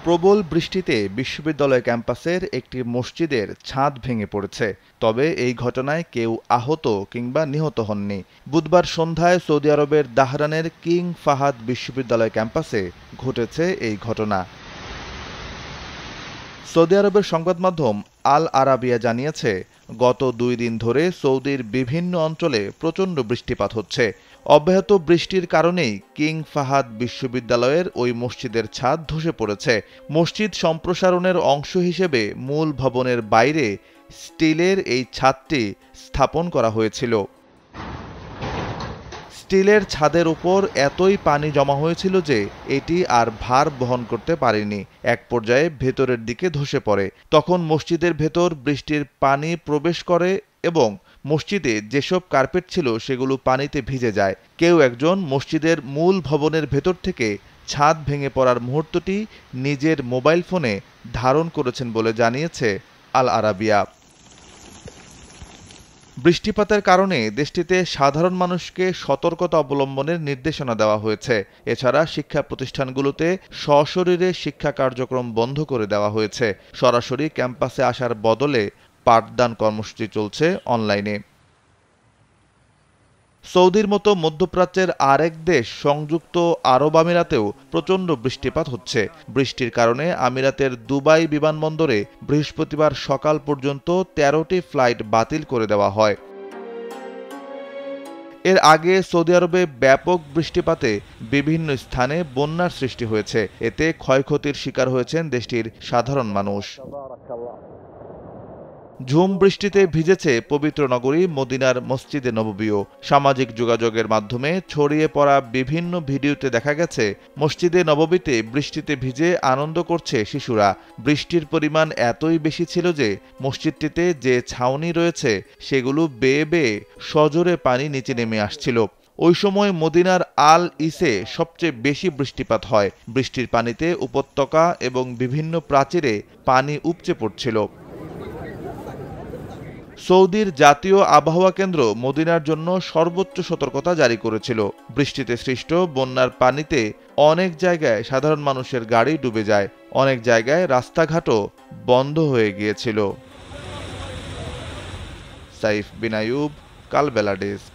প্রবল বৃষ্টিতে বিশ্ববিদ্যালয় ক্যাম্পাসের একটি মসজিদের ছাদ ভেঙে পড়েছে। তবে এই ঘটনায় কেউ আহত কিংবা নিহত হননি। বুধবার সন্ধ্যায় সৌদি আরবের দাহরানের কিং ফাহাদ বিশ্ববিদ্যালয় ক্যাম্পাসে ঘটেছে এই ঘটনা। সৌদি আরবের সংবাদ মাধ্যম আল আরাবিয়া জানিয়েছে, গত 2 দিন ধরে সৌদির বিভিন্ন অঞ্চলে প্রচণ্ড বৃষ্টিপাত হচ্ছে। অব্যাহত বৃষ্টির কারণেই কিং ফাহাদ বিশ্ববিদ্যালয়ের ওই মসজিদের ছাদ ধসে পড়েছে। মসজিদ সম্প্রসারণের অংশ হিসেবে মূল ভবনের বাইরে স্টিলের এই ছাদটি স্থাপন করা হয়েছিল। স্টিলের ছাদের উপর এতই পানি জমা হয়েছিল যে এটি আর ভার বহন করতে পারেনি। এক পর্যায়ে ভেতরের দিকে ধসে পড়ে। তখন মসজিদের ভেতর বৃষ্টির পানি প্রবেশ করে এবং মসজিদে যেসব কার্পেট ছিল সেগুলো পানিতে ভিজে যায়। কেউ একজন মসজিদের মূল ভবনের ভেতর থেকে ছাদ ভেঙে পড়ার মুহূর্তটি নিজের মোবাইল ফোনে ধারণ করেছেন বলে জানিয়েছে আল আরাবিয়া। বৃষ্টিপাতের কারণে দেশটিতে সাধারণ মানুষকে সতর্কতা অবলম্বনের নির্দেশনা দেওয়া হয়েছে। এছাড়া শিক্ষা প্রতিষ্ঠানগুলোতে সশরীরে শিক্ষা কার্যক্রম বন্ধ করে দেওয়া হয়েছে। সরাসরি ক্যাম্পাসে আসার বদলে পাঠদান কর্মসূচি চলছে অনলাইনে। সৌদির মতো মধ্যপ্রাচ্যের আরেক দেশ সংযুক্ত আরব আমিরাতেও প্রচণ্ড বৃষ্টিপাত হচ্ছে। বৃষ্টির কারণে আমিরাতের দুবাই বিমানবন্দরে বৃহস্পতিবার সকাল পর্যন্ত 13টি ফ্লাইট বাতিল করে দেওয়া হয়। এর আগে সৌদি আরবে ব্যাপক বৃষ্টিপাতে বিভিন্ন স্থানে বন্যার সৃষ্টি হয়েছে। এতে ক্ষয়ক্ষতির শিকার হয়েছেন দেশটির সাধারণ মানুষ। ঝুম বৃষ্টিতে ভিজেছে পবিত্র নগরী মদিনার মসজিদে নববীও। সামাজিক যোগাযোগের মাধ্যমে ছড়িয়ে পড়া বিভিন্ন ভিডিওতে দেখা গেছে মসজিদে নববীতে বৃষ্টিতে ভিজে আনন্দ করছে শিশুরা। বৃষ্টির পরিমাণ এতই বেশি ছিল যে মসজিদটিতে যে ছাউনি রয়েছে সেগুলো বেয়ে বেয়ে সজোরে পানি নিচে নেমে আসছিল। ওই সময় মদিনার আল ইসে সবচেয়ে বেশি বৃষ্টিপাত হয়। বৃষ্টির পানিতে উপত্যকা এবং বিভিন্ন প্রাচীরে পানি উপচে পড়ছিল। সৌদির জাতীয় আবহাওয়া কেন্দ্র মদিনার জন্য সর্বোচ্চ সতর্কতা জারি করেছিল। বৃষ্টিতে সৃষ্ট বন্যার পানিতে অনেক জায়গায় সাধারণ মানুষের গাড়ি ডুবে যায়। অনেক জায়গায় রাস্তাঘাটও বন্ধ হয়ে গিয়েছিল। সাইফ বিন আইয়ুব, কালবেলা ডেস্ক।